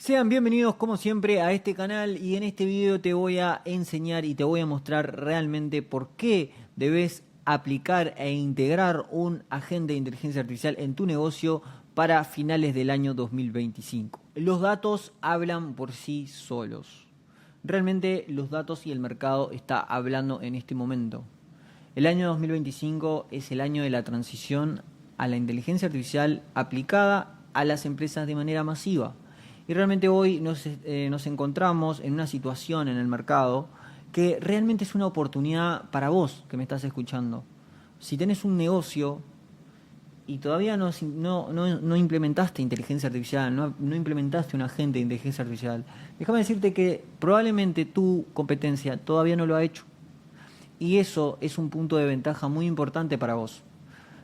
Sean bienvenidos como siempre a este canal y en este video te voy a enseñar y te voy a mostrar realmente por qué debes aplicar e integrar un agente de inteligencia artificial en tu negocio para finales del año 2025. Los datos hablan por sí solos. Realmente los datos y el mercado está hablando en este momento. El año 2025 es el año de la transición a la inteligencia artificial aplicada a las empresas de manera masiva. Y realmente hoy nos encontramos en una situación en el mercado que realmente es una oportunidad para vos que me estás escuchando. Si tenés un negocio y todavía no implementaste inteligencia artificial, no implementaste un agente de inteligencia artificial, déjame decirte que probablemente tu competencia todavía no lo ha hecho. Y eso es un punto de ventaja muy importante para vos.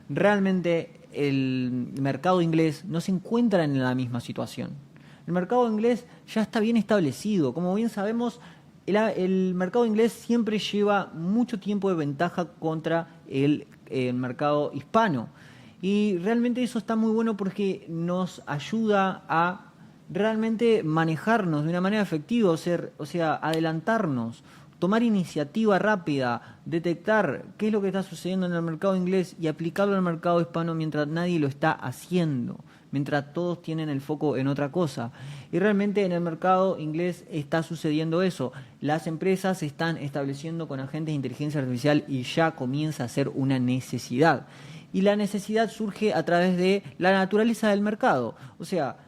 Realmente el mercado inglés no se encuentra en la misma situación. El mercado inglés ya está bien establecido. Como bien sabemos, el mercado inglés siempre lleva mucho tiempo de ventaja contra el mercado hispano. Y realmente eso está muy bueno porque nos ayuda a realmente manejarnos de una manera efectiva, o sea, adelantarnos, tomar iniciativa rápida, detectar qué es lo que está sucediendo en el mercado inglés y aplicarlo al mercado hispano mientras nadie lo está haciendo, mientras todos tienen el foco en otra cosa. Y realmente en el mercado inglés está sucediendo eso. Las empresas se están estableciendo con agentes de inteligencia artificial y ya comienza a ser una necesidad. Y la necesidad surge a través de la naturaleza del mercado. O sea,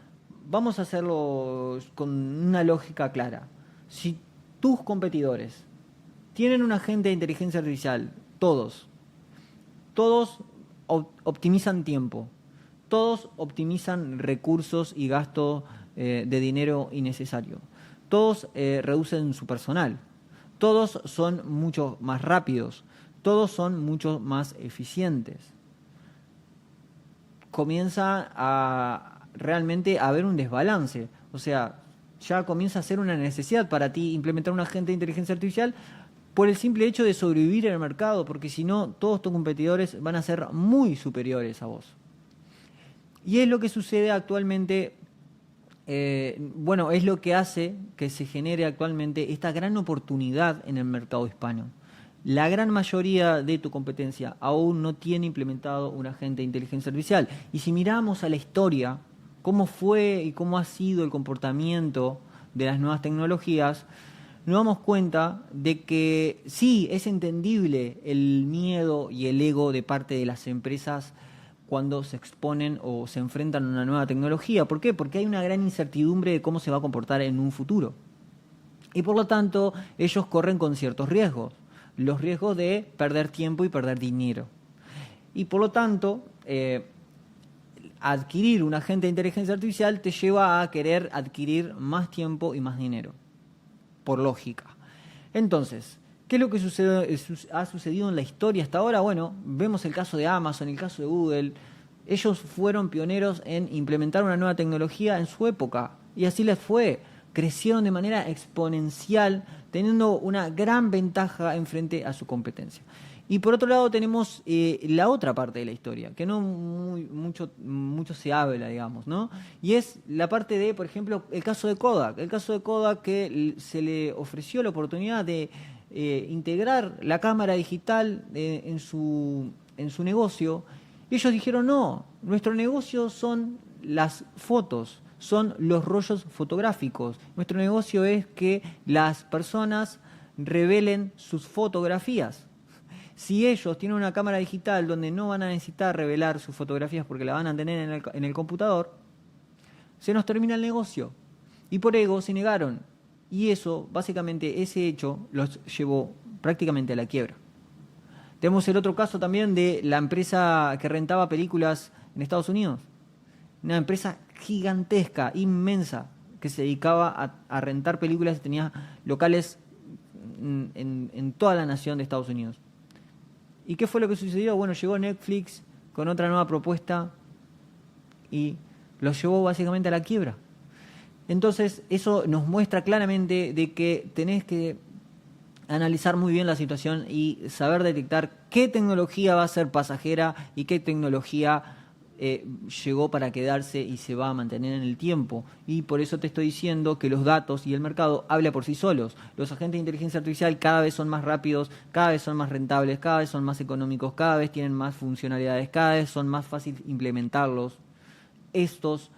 vamos a hacerlo con una lógica clara. Si tus competidores tienen un agente de inteligencia artificial, todos optimizan tiempo, todos optimizan recursos y gasto de dinero innecesario, todos reducen su personal, todos son mucho más rápidos, todos son mucho más eficientes. Comienza a realmente a haber un desbalance, o sea, ya comienza a ser una necesidad para ti implementar un agente de inteligencia artificial por el simple hecho de sobrevivir en el mercado, porque si no, todos tus competidores van a ser muy superiores a vos. Y es lo que sucede actualmente, es lo que hace que se genere actualmente esta gran oportunidad en el mercado hispano. La gran mayoría de tu competencia aún no tiene implementado un agente de inteligencia artificial. Y si miramos a la historia, cómo fue y cómo ha sido el comportamiento de las nuevas tecnologías, nos damos cuenta de que sí, es entendible el miedo y el ego de parte de las empresas cuando se exponen o se enfrentan a una nueva tecnología. ¿Por qué? Porque hay una gran incertidumbre de cómo se va a comportar en un futuro. Y por lo tanto, ellos corren con ciertos riesgos. Los riesgos de perder tiempo y perder dinero. Y por lo tanto, adquirir un agente de inteligencia artificial te lleva a querer adquirir más tiempo y más dinero, por lógica. Entonces, ¿qué es lo que ha sucedido en la historia hasta ahora? Bueno, vemos el caso de Amazon, el caso de Google. Ellos fueron pioneros en implementar una nueva tecnología en su época y así les fue. Crecieron de manera exponencial, teniendo una gran ventaja en frente a su competencia. Y por otro lado tenemos la otra parte de la historia, que no mucho se habla, digamos, ¿no? Y es la parte de, por ejemplo, el caso de Kodak. El caso de Kodak, que se le ofreció la oportunidad de integrar la cámara digital en su negocio. Ellos dijeron, no, nuestro negocio son las fotos, son los rollos fotográficos. Nuestro negocio es que las personas revelen sus fotografías. Si ellos tienen una cámara digital donde no van a necesitar revelar sus fotografías porque la van a tener en el computador, se nos termina el negocio. Y por ego se negaron. Y eso, básicamente, ese hecho los llevó prácticamente a la quiebra. Tenemos el otro caso también de la empresa que rentaba películas en Estados Unidos. Una empresa gigantesca, inmensa, que se dedicaba a rentar películas y tenía locales en toda la nación de Estados Unidos. ¿Y qué fue lo que sucedió? Bueno, llegó Netflix con otra nueva propuesta y los llevó básicamente a la quiebra. Entonces, eso nos muestra claramente de que tenés que analizar muy bien la situación y saber detectar qué tecnología va a ser pasajera y qué tecnología llegó para quedarse y se va a mantener en el tiempo. Y por eso te estoy diciendo que los datos y el mercado hablan por sí solos. Los agentes de inteligencia artificial cada vez son más rápidos, cada vez son más rentables, cada vez son más económicos, cada vez tienen más funcionalidades, cada vez son más fáciles implementarlos. Estas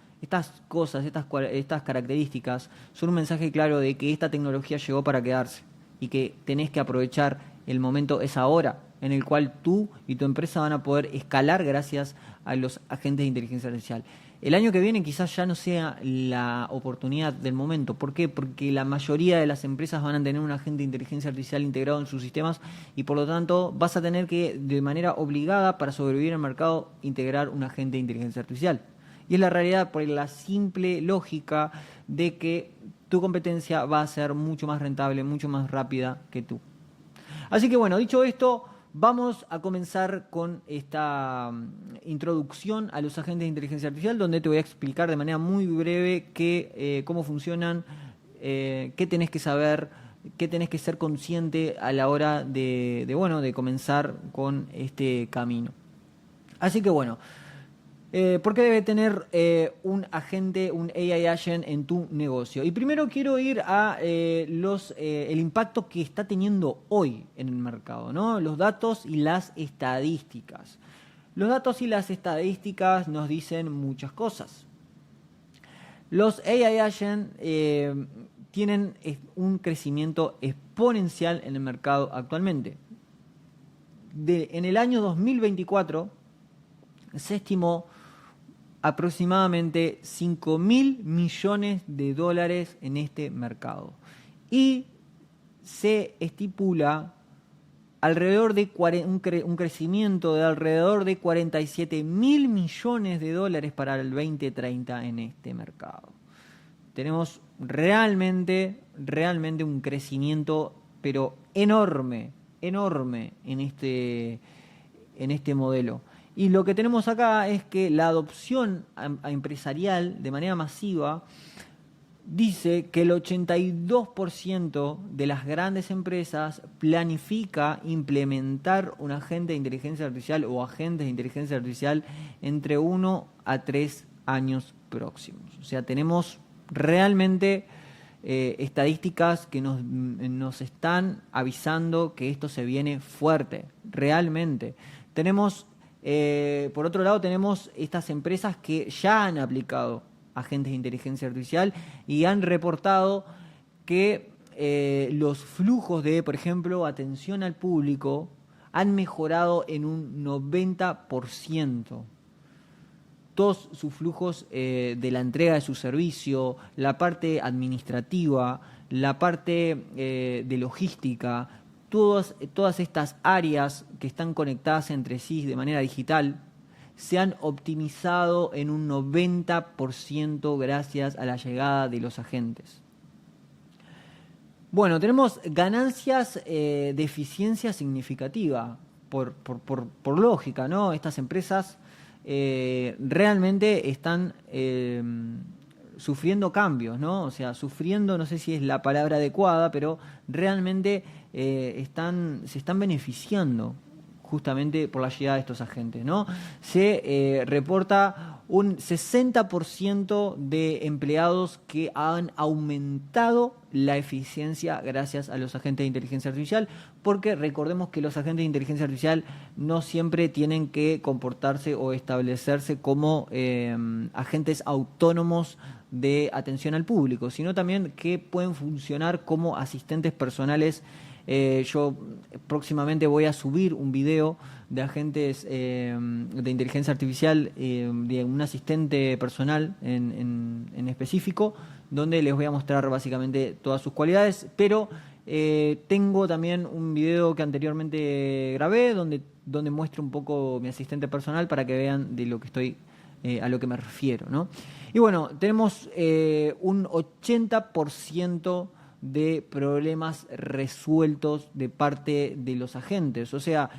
cosas, estas características son un mensaje claro de que esta tecnología llegó para quedarse y que tenés que aprovechar el momento, es ahora, en el cual tú y tu empresa van a poder escalar gracias a los agentes de inteligencia artificial. El año que viene quizás ya no sea la oportunidad del momento. ¿Por qué? Porque la mayoría de las empresas van a tener un agente de inteligencia artificial integrado en sus sistemas y por lo tanto vas a tener que, de manera obligada, para sobrevivir al mercado, integrar un agente de inteligencia artificial. Y es la realidad por la simple lógica de que tu competencia va a ser mucho más rentable, mucho más rápida que tú. Así que bueno, dicho esto, vamos a comenzar con esta introducción a los agentes de inteligencia artificial, donde te voy a explicar de manera muy breve cómo funcionan, qué tenés que saber, qué tenés que ser consciente a la hora de comenzar con este camino. Así que bueno, ¿por qué debe tener un agente, un AI agent en tu negocio? Y primero quiero ir a el impacto que está teniendo hoy en el mercado, ¿no? Los datos y las estadísticas. Los datos y las estadísticas nos dicen muchas cosas. Los AI agents tienen un crecimiento exponencial en el mercado actualmente. En el año 2024 se estimó aproximadamente 5.000 millones de dólares en este mercado. Y se estipula alrededor de un crecimiento de alrededor de 47.000 millones de dólares para el 2030 en este mercado. Tenemos realmente un crecimiento, pero enorme en este modelo. Y lo que tenemos acá es que la adopción empresarial de manera masiva dice que el 82% de las grandes empresas planifica implementar un agente de inteligencia artificial o agentes de inteligencia artificial entre 1 a 3 años próximos. O sea, tenemos realmente estadísticas que nos están avisando que esto se viene fuerte, realmente. Por otro lado, tenemos estas empresas que ya han aplicado agentes de inteligencia artificial y han reportado que los flujos de, por ejemplo, atención al público han mejorado en un 90%. Todos sus flujos de la entrega de su servicio, la parte administrativa, la parte de logística, todas estas áreas que están conectadas entre sí de manera digital se han optimizado en un 90% gracias a la llegada de los agentes. Bueno, tenemos ganancias de eficiencia significativa por lógica, ¿no? Estas empresas realmente están sufriendo cambios, ¿no? O sea, sufriendo, no sé si es la palabra adecuada, pero realmente se están beneficiando justamente por la llegada de estos agentes, ¿no? Se reporta un 60% de empleados que han aumentado la eficiencia gracias a los agentes de inteligencia artificial, porque recordemos que los agentes de inteligencia artificial no siempre tienen que comportarse o establecerse como agentes autónomos de atención al público, sino también que pueden funcionar como asistentes personales. Yo próximamente voy a subir un video de agentes de inteligencia artificial, de un asistente personal en específico, donde les voy a mostrar básicamente todas sus cualidades, pero tengo también un video que anteriormente grabé donde muestro un poco mi asistente personal para que vean de lo que estoy a lo que me refiero, ¿no? Y bueno, tenemos un 80% de problemas resueltos de parte de los agentes, o sea,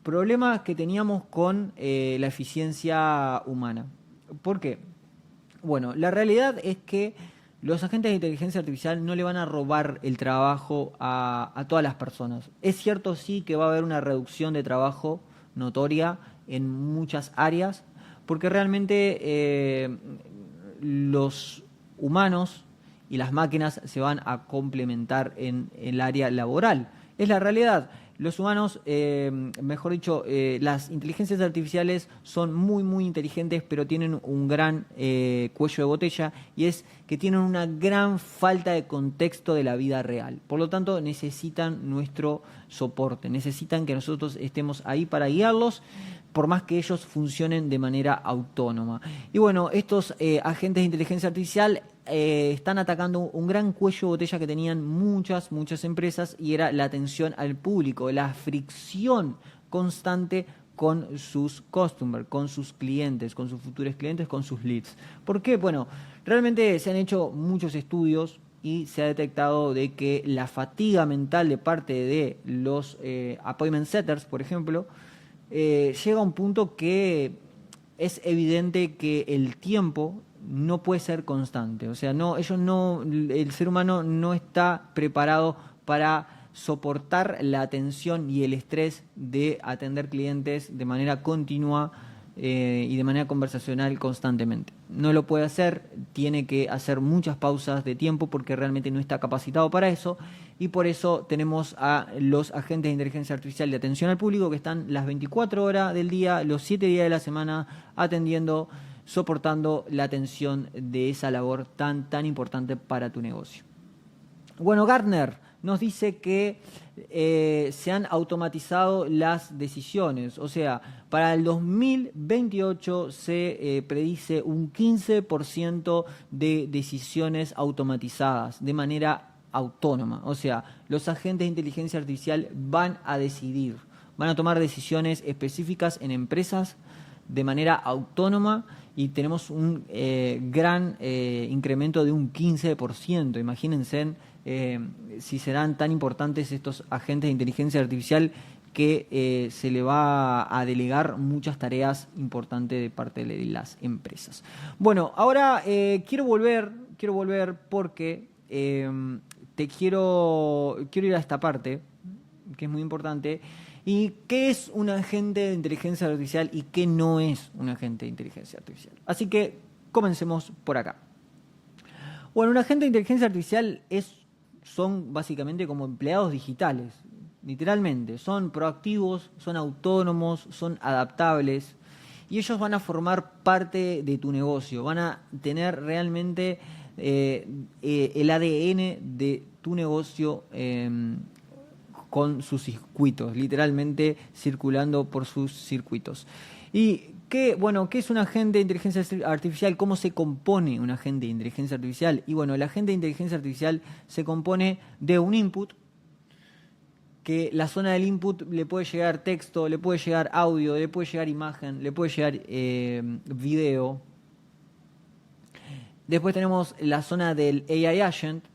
problemas que teníamos con la eficiencia humana. ¿Por qué? Bueno, la realidad es que los agentes de inteligencia artificial no le van a robar el trabajo a todas las personas. Es cierto, sí, que va a haber una reducción de trabajo notoria en muchas áreas, porque realmente los humanos y las máquinas se van a complementar en el área laboral. Es la realidad. Los humanos, mejor dicho, las inteligencias artificiales son muy, muy inteligentes, pero tienen un gran cuello de botella, y es que tienen una gran falta de contexto de la vida real. Por lo tanto, necesitan nuestro soporte, necesitan que nosotros estemos ahí para guiarlos, por más que ellos funcionen de manera autónoma. Y bueno, estos agentes de inteligencia artificial están atacando un gran cuello de botella que tenían muchas empresas, y era la atención al público, la fricción constante con sus customers, con sus clientes, con sus futuros clientes, con sus leads. ¿Por qué? Bueno, realmente se han hecho muchos estudios y se ha detectado de que la fatiga mental de parte de los appointment setters, por ejemplo, llega a un punto que es evidente que el tiempo no puede ser constante. O sea, el ser humano no está preparado para soportar la atención y el estrés de atender clientes de manera continua y de manera conversacional constantemente. No lo puede hacer, tiene que hacer muchas pausas de tiempo porque realmente no está capacitado para eso, y por eso tenemos a los agentes de inteligencia artificial de atención al público que están las 24 horas del día, los 7 días de la semana, atendiendo, soportando la atención de esa labor tan importante para tu negocio. Bueno, Gartner nos dice que se han automatizado las decisiones. O sea, para el 2028 se predice un 15% de decisiones automatizadas de manera autónoma. O sea, los agentes de inteligencia artificial van a decidir, van a tomar decisiones específicas en empresas de manera autónoma, y tenemos un gran incremento de un 15%. Imagínense si serán tan importantes estos agentes de inteligencia artificial que se le va a delegar muchas tareas importantes de parte de las empresas. Bueno, ahora quiero volver porque quiero ir a esta parte que es muy importante. ¿Y qué es un agente de inteligencia artificial y qué no es un agente de inteligencia artificial? Así que comencemos por acá. Bueno, un agente de inteligencia artificial son básicamente como empleados digitales, literalmente. Son proactivos, son autónomos, son adaptables, y ellos van a formar parte de tu negocio, van a tener realmente el ADN de tu negocio con sus circuitos, literalmente circulando por sus circuitos. ¿Y qué es un agente de inteligencia artificial? ¿Cómo se compone un agente de inteligencia artificial? Y bueno, el agente de inteligencia artificial se compone de un input, que la zona del input le puede llegar texto, le puede llegar audio, le puede llegar imagen, le puede llegar video. Después tenemos la zona del AI Agent,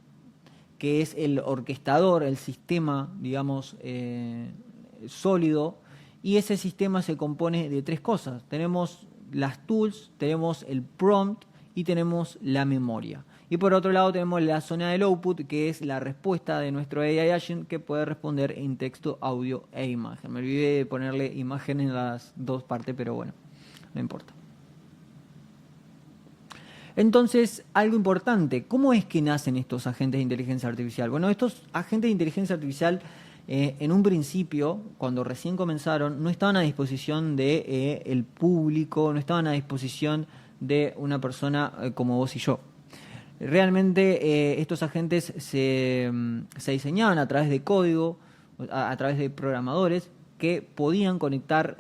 que es el orquestador, el sistema, digamos, sólido, y ese sistema se compone de tres cosas. Tenemos las tools, tenemos el prompt y tenemos la memoria. Y por otro lado tenemos la zona del output, que es la respuesta de nuestro AI Agent, que puede responder en texto, audio e imagen. Me olvidé de ponerle imagen en las dos partes, pero bueno, no importa. Entonces, algo importante, ¿cómo es que nacen estos agentes de inteligencia artificial? Bueno, estos agentes de inteligencia artificial, en un principio, cuando recién comenzaron, no estaban a disposición de el público, no estaban a disposición de una persona como vos y yo. Realmente estos agentes se diseñaban a través de código, a través de programadores que podían conectar,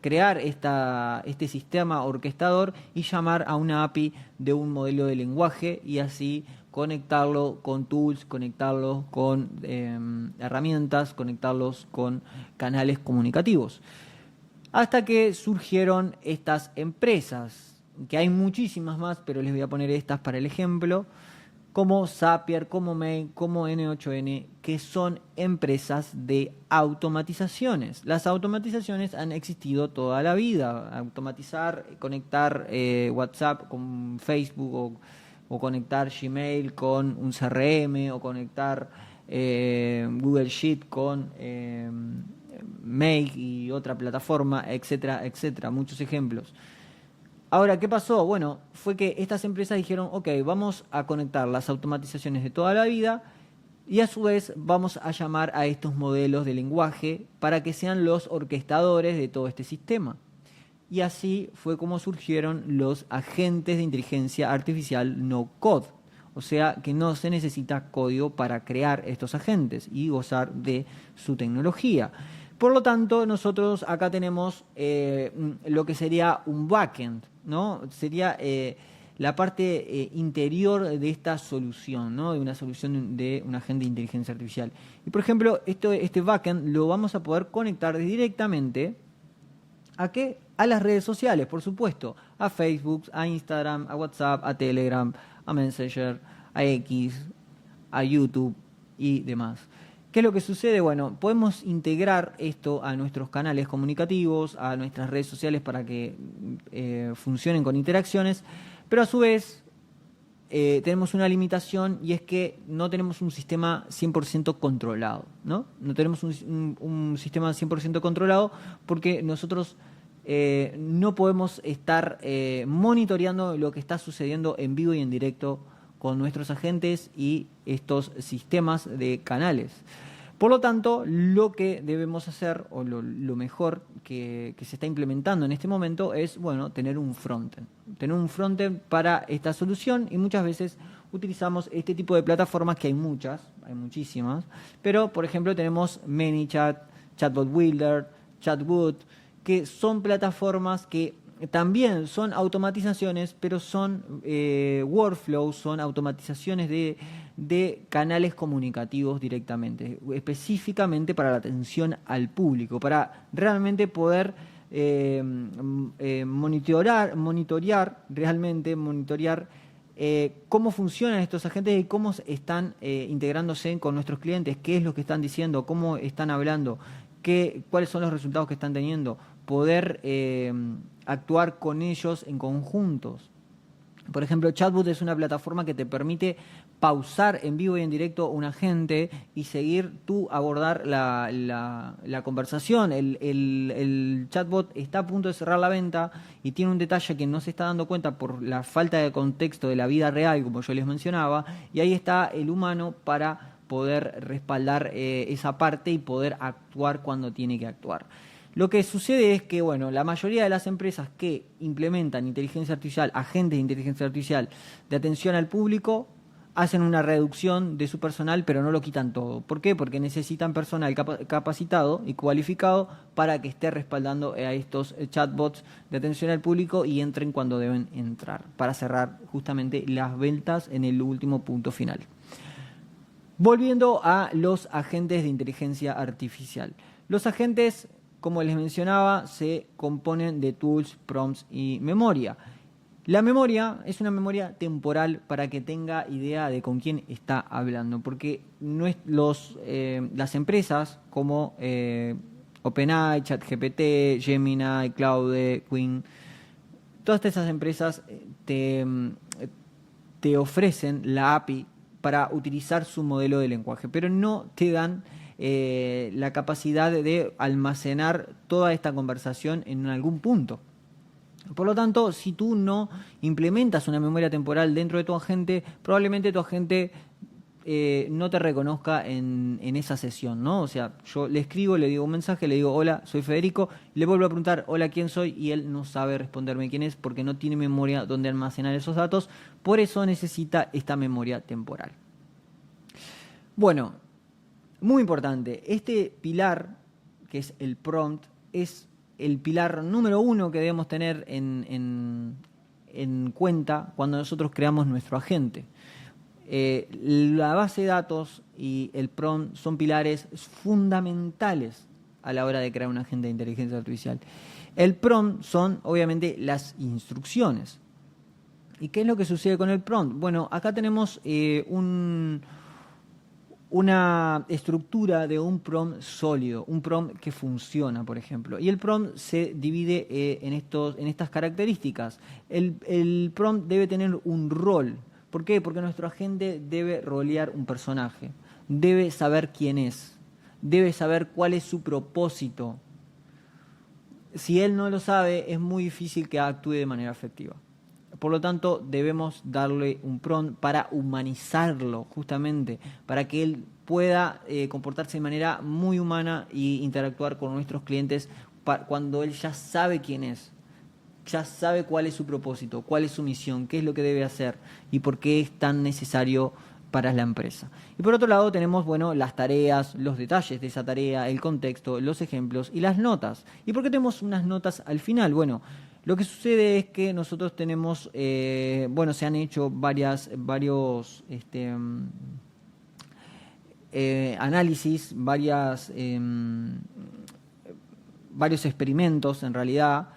crear este sistema orquestador y llamar a una API de un modelo de lenguaje, y así conectarlo con tools, conectarlos con herramientas, conectarlos con canales comunicativos. Hasta que surgieron estas empresas, que hay muchísimas más, pero les voy a poner estas para el ejemplo, como Zapier, como Mail, como N8N, que son empresas de automatizaciones. Las automatizaciones han existido toda la vida. Automatizar, conectar WhatsApp con Facebook, o conectar Gmail con un CRM, o conectar Google Sheet con Mail y otra plataforma, etcétera, etcétera. Muchos ejemplos. Ahora, ¿qué pasó? Bueno, fue que estas empresas dijeron, ok, vamos a conectar las automatizaciones de toda la vida y a su vez vamos a llamar a estos modelos de lenguaje para que sean los orquestadores de todo este sistema. Y así fue como surgieron los agentes de inteligencia artificial no code. O sea que no se necesita código para crear estos agentes y gozar de su tecnología. Por lo tanto, nosotros acá tenemos lo que sería un backend, ¿no? Sería la parte interior de esta solución, ¿no? De una solución de un agente de inteligencia artificial. Y por ejemplo, este backend lo vamos a poder conectar directamente ¿a qué? A las redes sociales, por supuesto. A Facebook, a Instagram, a WhatsApp, a Telegram, a Messenger, a X, a YouTube y demás. ¿Qué es lo que sucede? Bueno, podemos integrar esto a nuestros canales comunicativos, a nuestras redes sociales para que funcionen con interacciones, pero a su vez tenemos una limitación y es que no tenemos un sistema 100% controlado, ¿no? No tenemos un sistema 100% controlado porque nosotros no podemos estar monitoreando lo que está sucediendo en vivo y en directo con nuestros agentes y estos sistemas de canales. Por lo tanto, lo que debemos hacer, o lo mejor que se está implementando en este momento es, bueno, tener un frontend. Tener un frontend para esta solución y muchas veces utilizamos este tipo de plataformas que hay muchas, hay muchísimas, pero por ejemplo tenemos ManyChat, Chatbot Builder, Chatwood, que son plataformas que también son automatizaciones, pero son workflows, son automatizaciones de canales comunicativos directamente, específicamente para la atención al público, para realmente poder monitorear cómo funcionan estos agentes y cómo están integrándose con nuestros clientes, qué es lo que están diciendo, cómo están hablando, cuáles son los resultados que están teniendo, poder actuar con ellos en conjuntos. Por ejemplo, Chatbot es una plataforma que te permite pausar en vivo y en directo un agente y seguir tú abordar la conversación. El chatbot está a punto de cerrar la venta y tiene un detalle que no se está dando cuenta por la falta de contexto de la vida real, como yo les mencionaba, y ahí está el humano para poder respaldar esa parte y poder actuar cuando tiene que actuar. Lo que sucede es que, bueno, la mayoría de las empresas que implementan inteligencia artificial, agentes de inteligencia artificial de atención al público, hacen una reducción de su personal, pero no lo quitan todo. ¿Por qué? Porque necesitan personal capacitado y cualificado para que esté respaldando a estos chatbots de atención al público y entren cuando deben entrar, para cerrar justamente las ventas en el último punto final. Volviendo a los agentes de inteligencia artificial. Los agentes, como les mencionaba, se componen de tools, prompts y memoria. La memoria es una memoria temporal para que tenga idea de con quién está hablando, porque las empresas como OpenAI, ChatGPT, Gemini, Claude, Quinn, todas esas empresas te ofrecen la API para utilizar su modelo de lenguaje, pero no te dan la capacidad de almacenar toda esta conversación en algún punto. Por lo tanto, si tú no implementas una memoria temporal dentro de tu agente, probablemente tu agente no te reconozca en esa sesión, ¿no? O sea, yo le escribo, le digo un mensaje, le digo, hola, soy Federico, le vuelvo a preguntar, hola, ¿quién soy? Y él no sabe responderme quién es porque no tiene memoria donde almacenar esos datos, por eso necesita esta memoria temporal. Bueno, muy importante, este pilar, que es el prompt, es el pilar número 1 que debemos tener en cuenta cuando nosotros creamos nuestro agente. La base de datos y el prompt son pilares fundamentales a la hora de crear un agente de inteligencia artificial. El prompt son, obviamente, las instrucciones. ¿Y qué es lo que sucede con el prompt? Bueno, acá tenemos una estructura de un prompt sólido, un prompt que funciona, por ejemplo. Y el prompt se divide en estas características. El prompt debe tener un rol. ¿Por qué? Porque nuestro agente debe rolear un personaje, debe saber quién es, debe saber cuál es su propósito. Si él no lo sabe, es muy difícil que actúe de manera efectiva. Por lo tanto, debemos darle un prompt para humanizarlo, justamente, para que él pueda comportarse de manera muy humana e interactuar con nuestros clientes cuando él ya sabe quién es, ya sabe cuál es su propósito, cuál es su misión, qué es lo que debe hacer y por qué es tan necesario para la empresa. Y por otro lado tenemos, bueno, las tareas, los detalles de esa tarea, el contexto, los ejemplos y las notas. ¿Y por qué tenemos unas notas al final? Bueno, lo que sucede es que nosotros tenemos, bueno, se han hecho varios análisis, varios experimentos en realidad,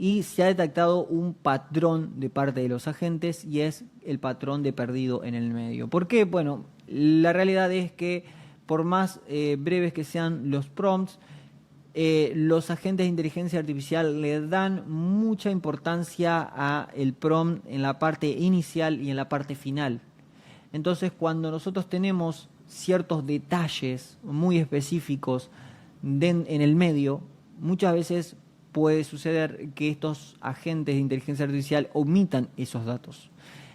y se ha detectado un patrón de parte de los agentes y es el patrón de perdido en el medio. ¿Por qué? Bueno, la realidad es que por más breves que sean los prompts, los agentes de inteligencia artificial le dan mucha importancia a el prompt en la parte inicial y en la parte final. Entonces, cuando nosotros tenemos ciertos detalles muy específicos en el medio, muchas veces puede suceder que estos agentes de inteligencia artificial omitan esos datos.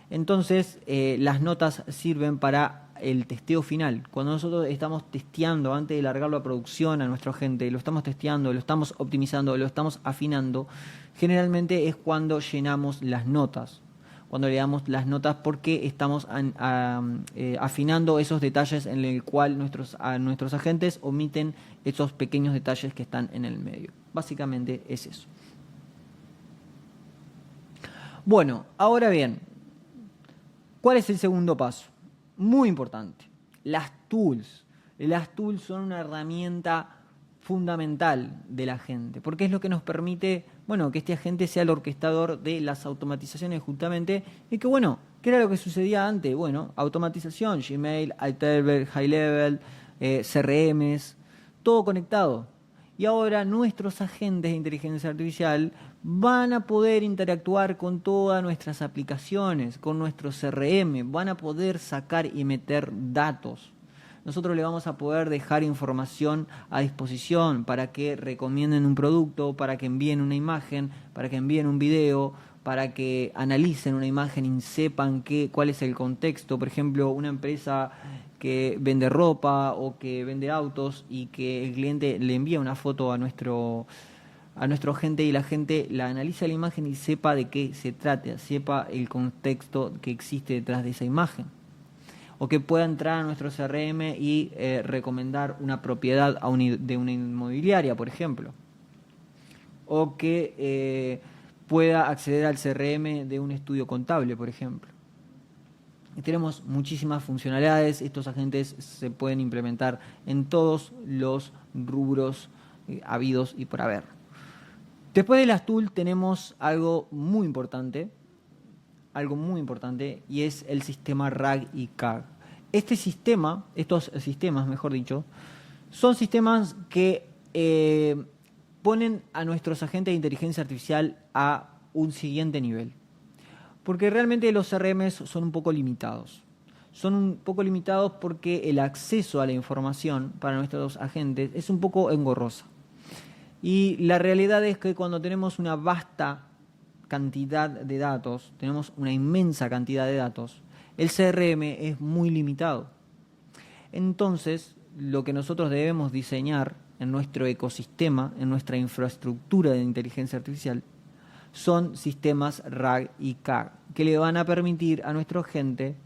Entonces, las notas sirven para el testeo final. Cuando nosotros estamos testeando, antes de largarlo a producción a nuestro agente, lo estamos testeando, lo estamos optimizando, lo estamos afinando, generalmente es cuando llenamos las notas. Cuando le damos las notas porque estamos afinando esos detalles en el cual nuestros agentes omiten esos pequeños detalles que están en el medio. Básicamente es eso. Bueno, ahora bien, ¿cuál es el segundo paso? Muy importante, las tools. Las tools son una herramienta fundamental de la agente, porque es lo que nos permite, bueno, que este agente sea el orquestador de las automatizaciones justamente, y que bueno, ¿qué era lo que sucedía antes? Bueno, automatización, Gmail, Airtable, High Level, CRMs, todo conectado. Y ahora nuestros agentes de inteligencia artificial van a poder interactuar con todas nuestras aplicaciones, con nuestro CRM, van a poder sacar y meter datos. Nosotros le vamos a poder dejar información a disposición para que recomienden un producto, para que envíen una imagen, para que envíen un video, para que analicen una imagen y sepan cuál es el contexto. Por ejemplo, una empresa que vende ropa o que vende autos y que el cliente le envía una foto a nuestro agente y la gente la analiza la imagen y sepa de qué se trata, sepa el contexto que existe detrás de esa imagen. O que pueda entrar a nuestro CRM y recomendar una propiedad de una inmobiliaria, por ejemplo. O que pueda acceder al CRM de un estudio contable, por ejemplo. Y tenemos muchísimas funcionalidades. Estos agentes se pueden implementar en todos los rubros habidos y por haber. Después de las tools tenemos algo muy importante, y es el sistema RAG y CAG. Estos sistemas, mejor dicho, son sistemas que ponen a nuestros agentes de inteligencia artificial a un siguiente nivel. Porque realmente los CRM son un poco limitados. Son un poco limitados porque el acceso a la información para nuestros agentes es un poco engorrosa. Y la realidad es que cuando tenemos una vasta cantidad de datos, tenemos una inmensa cantidad de datos, el CRM es muy limitado. Entonces, lo que nosotros debemos diseñar en nuestro ecosistema, en nuestra infraestructura de inteligencia artificial, son sistemas RAG y CAG, que le van a permitir a nuestro agente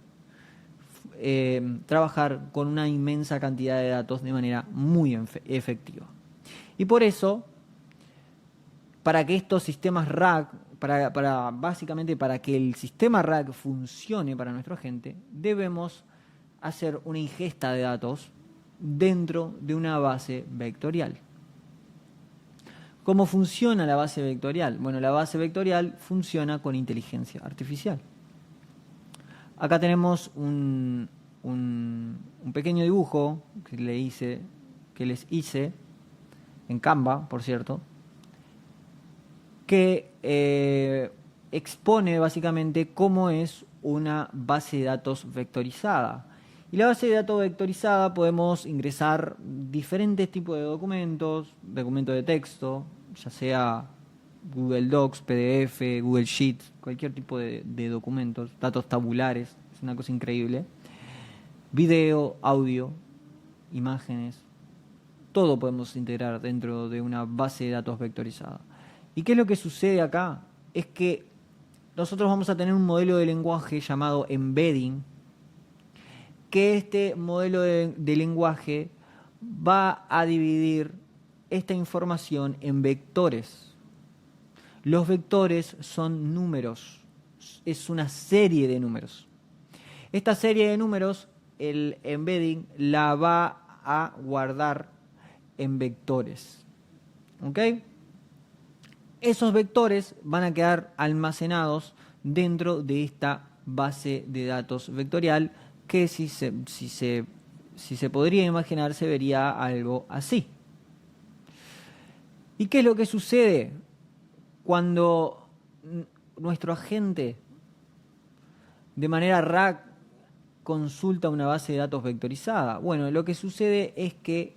trabajar con una inmensa cantidad de datos de manera muy efectiva. Y por eso, para que estos sistemas RAG, básicamente para que el sistema RAG funcione para nuestro agente, debemos hacer una ingesta de datos dentro de una base vectorial. ¿Cómo funciona la base vectorial? Bueno, la base vectorial funciona con inteligencia artificial. Acá tenemos un pequeño dibujo que les hice en Canva, por cierto, que expone básicamente cómo es una base de datos vectorizada. Y la base de datos vectorizada podemos ingresar diferentes tipos de documentos de texto, ya sea Google Docs, PDF, Google Sheets, cualquier tipo de documentos, datos tabulares, es una cosa increíble. Video, audio, imágenes, todo podemos integrar dentro de una base de datos vectorizada. ¿Y qué es lo que sucede acá? Es que nosotros vamos a tener un modelo de lenguaje llamado embedding, que este modelo de lenguaje va a dividir esta información en vectores. Los vectores son números, es una serie de números. Esta serie de números, el embedding la va a guardar en vectores. ¿Ok? Esos vectores van a quedar almacenados dentro de esta base de datos vectorial que si se podría imaginar se vería algo así. ¿Y qué es lo que sucede cuando nuestro agente de manera RAG consulta una base de datos vectorizada? Bueno, lo que sucede es que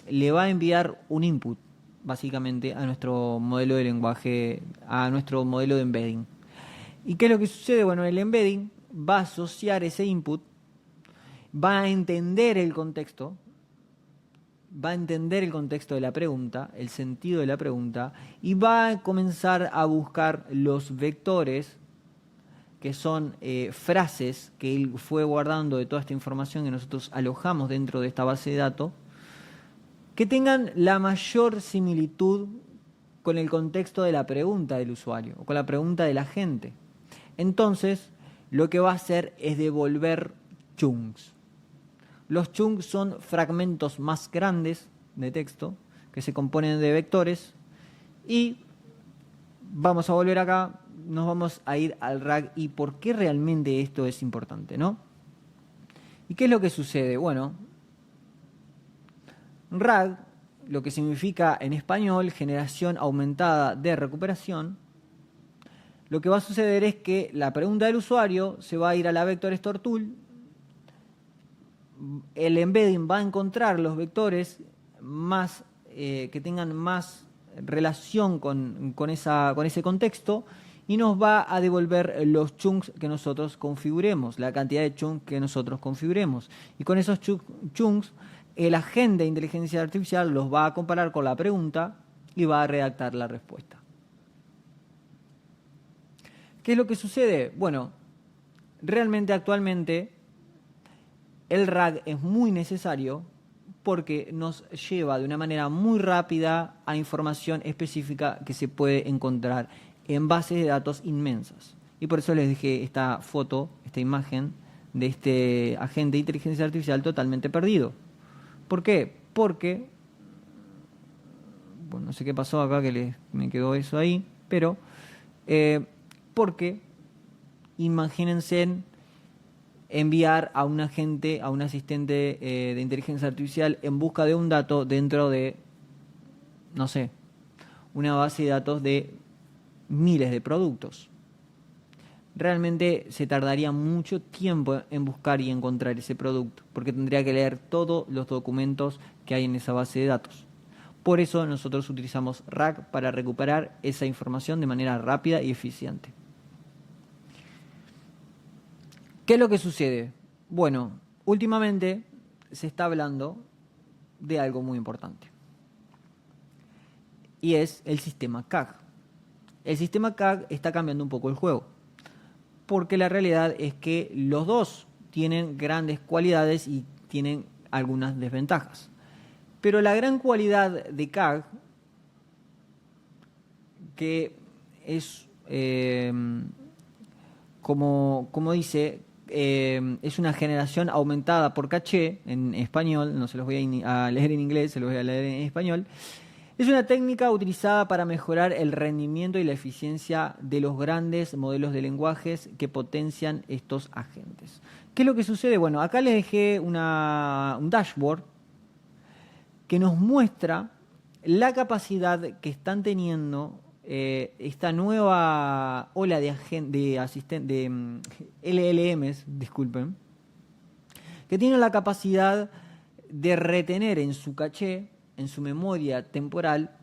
le va a enviar un input, básicamente, a nuestro modelo de lenguaje, a nuestro modelo de embedding. ¿Y qué es lo que sucede? Bueno, el embedding va a asociar ese input, va a entender el contexto, de la pregunta, el sentido de la pregunta, y va a comenzar a buscar los vectores, que son frases que él fue guardando de toda esta información que nosotros alojamos dentro de esta base de datos, que tengan la mayor similitud con el contexto de la pregunta del usuario o con la pregunta de la gente. Entonces, lo que va a hacer es devolver chunks. Los chunks son fragmentos más grandes de texto que se componen de vectores y vamos a volver acá, nos vamos a ir al RAG y por qué realmente esto es importante, ¿no? ¿Y qué es lo que sucede? Bueno, RAG, lo que significa en español generación aumentada de recuperación, lo que va a suceder es que la pregunta del usuario se va a ir a la Vector Store Tool, el embedding va a encontrar los vectores más que tengan más relación con ese contexto y nos va a devolver los chunks que nosotros configuremos, la cantidad de chunks que nosotros configuremos. Y con esos chunks, el agente de inteligencia artificial los va a comparar con la pregunta y va a redactar la respuesta. ¿Qué es lo que sucede? Bueno, realmente actualmente el RAG es muy necesario porque nos lleva de una manera muy rápida a información específica que se puede encontrar en bases de datos inmensas. Y por eso les dejé esta foto, esta imagen de este agente de inteligencia artificial totalmente perdido. ¿Por qué? Porque, bueno, no sé qué pasó acá que me quedó eso ahí, pero porque imagínense enviar a un agente, a un asistente de inteligencia artificial en busca de un dato dentro de, no sé, una base de datos de miles de productos. Realmente se tardaría mucho tiempo en buscar y encontrar ese producto, porque tendría que leer todos los documentos que hay en esa base de datos. Por eso nosotros utilizamos RAG para recuperar esa información de manera rápida y eficiente. ¿Qué es lo que sucede? Bueno, últimamente se está hablando de algo muy importante. Y es el sistema CAG. El sistema CAG está cambiando un poco el juego. Porque la realidad es que los dos tienen grandes cualidades y tienen algunas desventajas. Pero la gran cualidad de CAG, que es, como dice, es una generación aumentada por caché en español, no se los voy a leer en inglés, se los voy a leer en español. Es una técnica utilizada para mejorar el rendimiento y la eficiencia de los grandes modelos de lenguajes que potencian estos agentes. ¿Qué es lo que sucede? Bueno, acá les dejé un dashboard que nos muestra la capacidad que están teniendo esta nueva ola de LLMs, disculpen, que tienen la capacidad de retener en su caché, en su memoria temporal,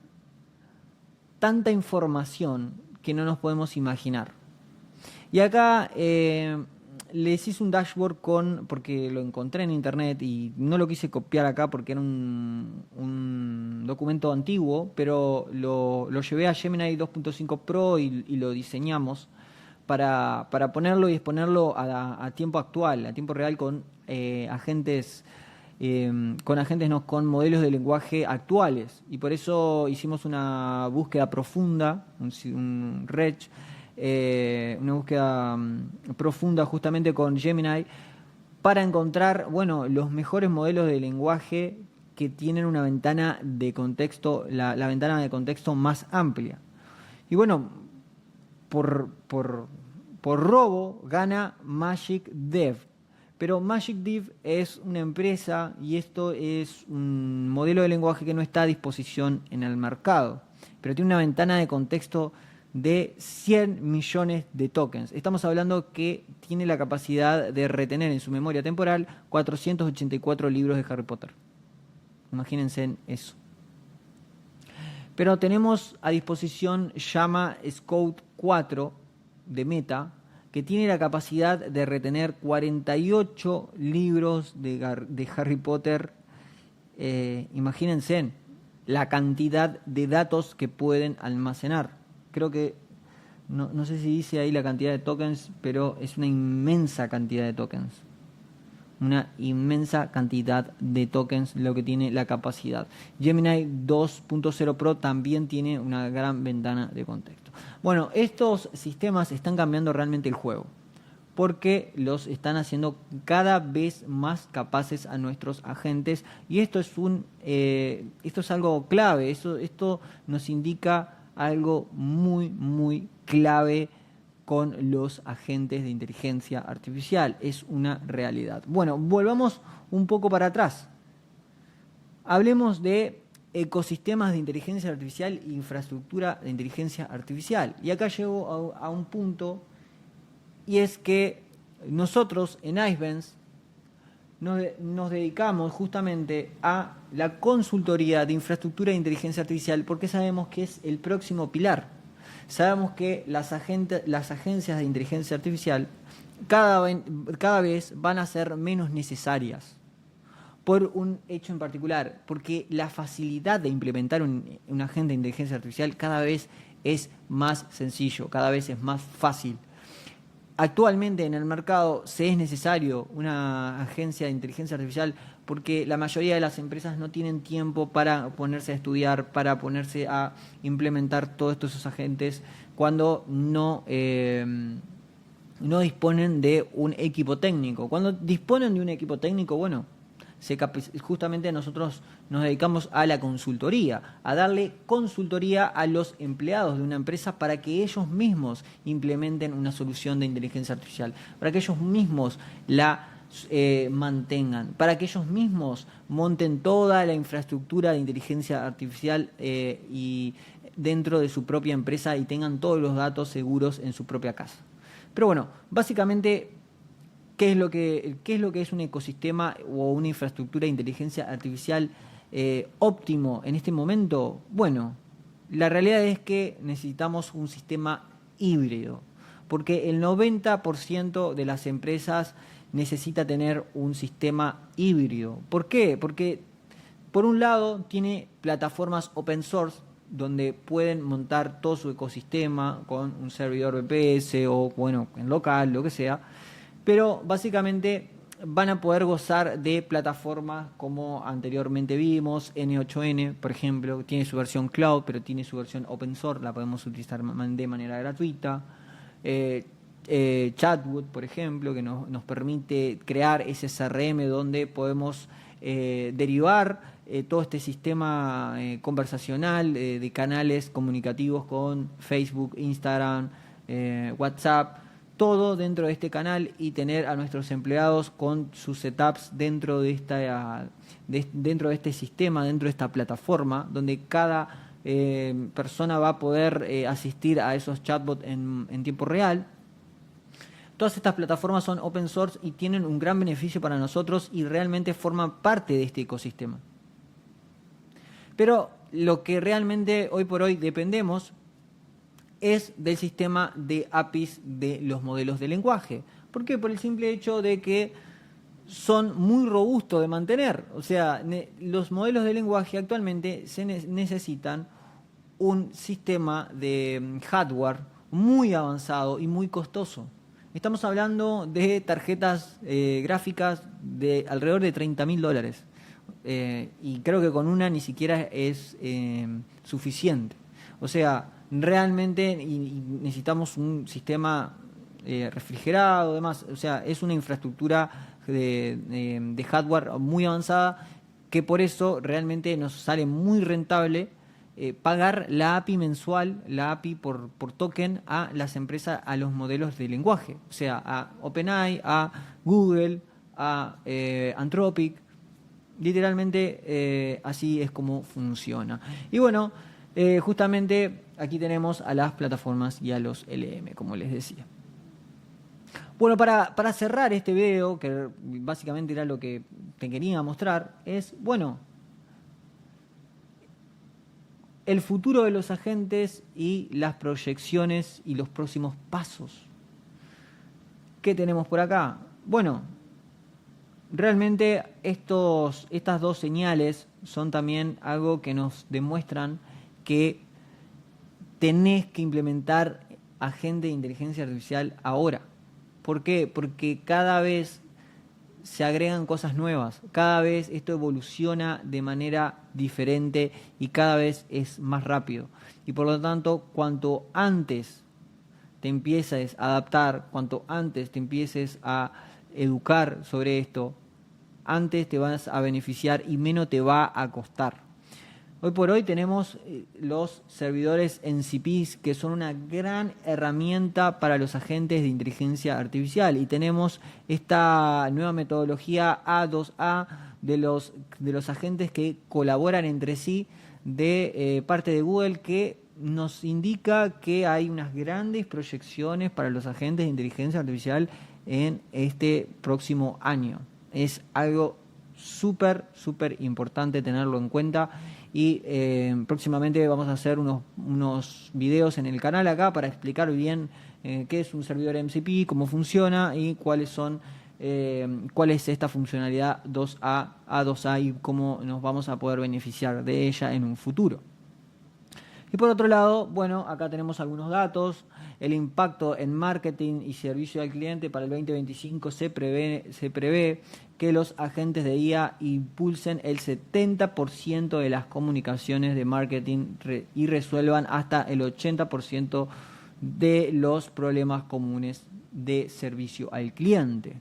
tanta información que no nos podemos imaginar. Y acá les hice un dashboard porque lo encontré en internet y no lo quise copiar acá porque era un documento antiguo, pero lo llevé a Gemini 2.5 Pro y lo diseñamos para ponerlo y exponerlo a tiempo actual, a tiempo real con agentes. Con modelos de lenguaje actuales, y por eso hicimos una búsqueda profunda, un REG, una búsqueda profunda justamente con Gemini para encontrar, bueno, los mejores modelos de lenguaje que tienen una ventana de contexto, la ventana de contexto más amplia. Y bueno, por robo gana Magic Dev. Pero Magic Dev es una empresa y esto es un modelo de lenguaje que no está a disposición en el mercado, pero tiene una ventana de contexto de 100 millones de tokens. Estamos hablando que tiene la capacidad de retener en su memoria temporal 484 libros de Harry Potter. Imagínense en eso. Pero tenemos a disposición Llama Scout 4 de Meta, que tiene la capacidad de retener 48 libros de Harry Potter. Imagínense la cantidad de datos que pueden almacenar. Creo que, no sé si dice ahí la cantidad de tokens, pero es una inmensa cantidad de tokens. Una inmensa cantidad de tokens lo que tiene la capacidad. Gemini 2.0 Pro también tiene una gran ventana de contexto. Bueno, estos sistemas están cambiando realmente el juego porque los están haciendo cada vez más capaces a nuestros agentes, y esto es algo clave. Esto nos indica algo muy, muy clave con los agentes de inteligencia artificial. Es una realidad. Bueno, volvamos un poco para atrás. Hablemos de ecosistemas de inteligencia artificial e infraestructura de inteligencia artificial. Y acá llego a un punto, y es que nosotros en Icebenz nos dedicamos justamente a la consultoría de infraestructura de inteligencia artificial porque sabemos que es el próximo pilar. Sabemos que las agencias de inteligencia artificial cada vez van a ser menos necesarias por un hecho en particular, porque la facilidad de implementar un agente de inteligencia artificial cada vez es más sencillo, cada vez es más fácil. Actualmente en el mercado se es necesario una agencia de inteligencia artificial porque la mayoría de las empresas no tienen tiempo para ponerse a estudiar, para ponerse a implementar todos estos agentes cuando no disponen de un equipo técnico. Cuando disponen de un equipo técnico, bueno, justamente nosotros nos dedicamos a la consultoría, a darle consultoría a los empleados de una empresa para que ellos mismos implementen una solución de inteligencia artificial, para que ellos mismos la mantengan, para que ellos mismos monten toda la infraestructura de inteligencia artificial y dentro de su propia empresa y tengan todos los datos seguros en su propia casa. Pero bueno, básicamente, ¿qué es lo que es un ecosistema o una infraestructura de inteligencia artificial óptimo en este momento? Bueno, la realidad es que necesitamos un sistema híbrido, porque el 90% de las empresas necesita tener un sistema híbrido. ¿Por qué? Porque por un lado tiene plataformas open source donde pueden montar todo su ecosistema con un servidor VPS o bueno, en local, lo que sea, pero básicamente van a poder gozar de plataformas como anteriormente vimos. N8N, por ejemplo, tiene su versión cloud, pero tiene su versión open source, la podemos utilizar de manera gratuita. Chatbot, por ejemplo, que nos permite crear ese CRM donde podemos derivar todo este sistema conversacional de canales comunicativos con Facebook, Instagram, WhatsApp, todo dentro de este canal, y tener a nuestros empleados con sus setups dentro de este sistema, dentro de esta plataforma, donde cada persona va a poder asistir a esos chatbots en tiempo real. Todas estas plataformas son open source y tienen un gran beneficio para nosotros y realmente forman parte de este ecosistema. Pero lo que realmente hoy por hoy dependemos es del sistema de APIs de los modelos de lenguaje. ¿Por qué? Por el simple hecho de que son muy robustos de mantener. O sea, los modelos de lenguaje actualmente necesitan un sistema de hardware muy avanzado y muy costoso. Estamos hablando de tarjetas gráficas de alrededor de $30.000. Y creo que con una ni siquiera es suficiente. O sea, realmente necesitamos un sistema refrigerado, además, o sea, es una infraestructura de hardware muy avanzada, que por eso realmente nos sale muy rentable pagar la API mensual, la API por token a las empresas, a los modelos de lenguaje, o sea, a OpenAI, a Google, a Anthropic. Literalmente así es como funciona. Y bueno, justamente aquí tenemos a las plataformas y a los LM, como les decía. Bueno, para cerrar este video, que básicamente era lo que te quería mostrar, es, bueno, el futuro de los agentes y las proyecciones y los próximos pasos. ¿Qué tenemos por acá? Bueno, realmente estas dos señales son también algo que nos demuestran que tenés que implementar agente de inteligencia artificial ahora. ¿Por qué? Porque cada vez se agregan cosas nuevas, cada vez esto evoluciona de manera diferente y cada vez es más rápido. Y por lo tanto, cuanto antes te empieces a adaptar, cuanto antes te empieces a educar sobre esto, antes te vas a beneficiar y menos te va a costar. Hoy por hoy tenemos los servidores MCPs, que son una gran herramienta para los agentes de inteligencia artificial, y tenemos esta nueva metodología A2A de los agentes que colaboran entre sí de parte de Google, que nos indica que hay unas grandes proyecciones para los agentes de inteligencia artificial en este próximo año. Es algo súper importante tenerlo en cuenta. Y próximamente vamos a hacer unos videos en el canal acá para explicar bien qué es un servidor MCP, cómo funciona y cuál es esta funcionalidad A2A y cómo nos vamos a poder beneficiar de ella en un futuro. Y por otro lado, bueno, acá tenemos algunos datos. El impacto en marketing y servicio al cliente para el 2025 se prevé que los agentes de IA impulsen el 70% de las comunicaciones de marketing y resuelvan hasta el 80% de los problemas comunes de servicio al cliente.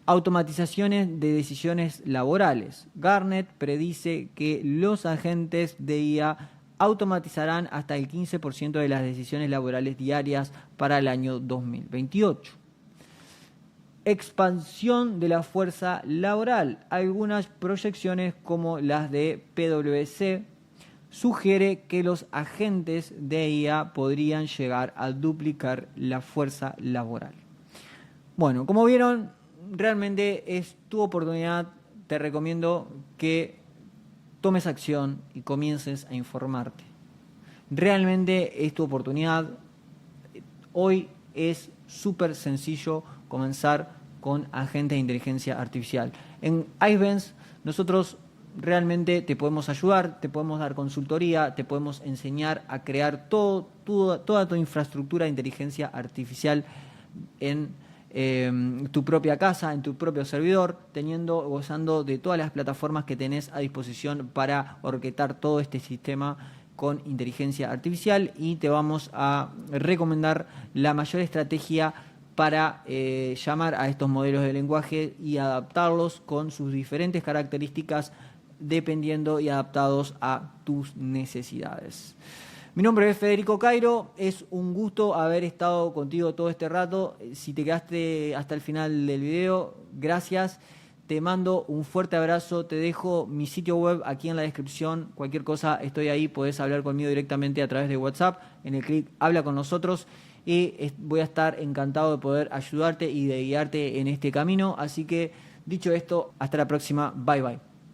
Automatizaciones de decisiones laborales. Gartner predice que los agentes de IA automatizarán hasta el 15% de las decisiones laborales diarias para el año 2028. Expansión de la fuerza laboral. Algunas proyecciones, como las de PwC, sugiere que los agentes de IA podrían llegar a duplicar la fuerza laboral. Bueno, como vieron, realmente es tu oportunidad. Te recomiendo que tomes acción y comiences a informarte. Realmente es tu oportunidad. Hoy es súper sencillo comenzar con agentes de inteligencia artificial. En Icebench nosotros realmente te podemos ayudar, te podemos dar consultoría, te podemos enseñar a crear toda tu infraestructura de inteligencia artificial en tu propia casa, en tu propio servidor, gozando de todas las plataformas que tenés a disposición para orquestar todo este sistema con inteligencia artificial, y te vamos a recomendar la mayor estrategia para llamar a estos modelos de lenguaje y adaptarlos con sus diferentes características, dependiendo y adaptados a tus necesidades. Mi nombre es Federico Cairo, es un gusto haber estado contigo todo este rato. Si te quedaste hasta el final del video, gracias. Te mando un fuerte abrazo, te dejo mi sitio web aquí en la descripción. Cualquier cosa, estoy ahí, podés hablar conmigo directamente a través de WhatsApp. En el clic Habla con nosotros, y voy a estar encantado de poder ayudarte y de guiarte en este camino. Así que, dicho esto, hasta la próxima. Bye bye.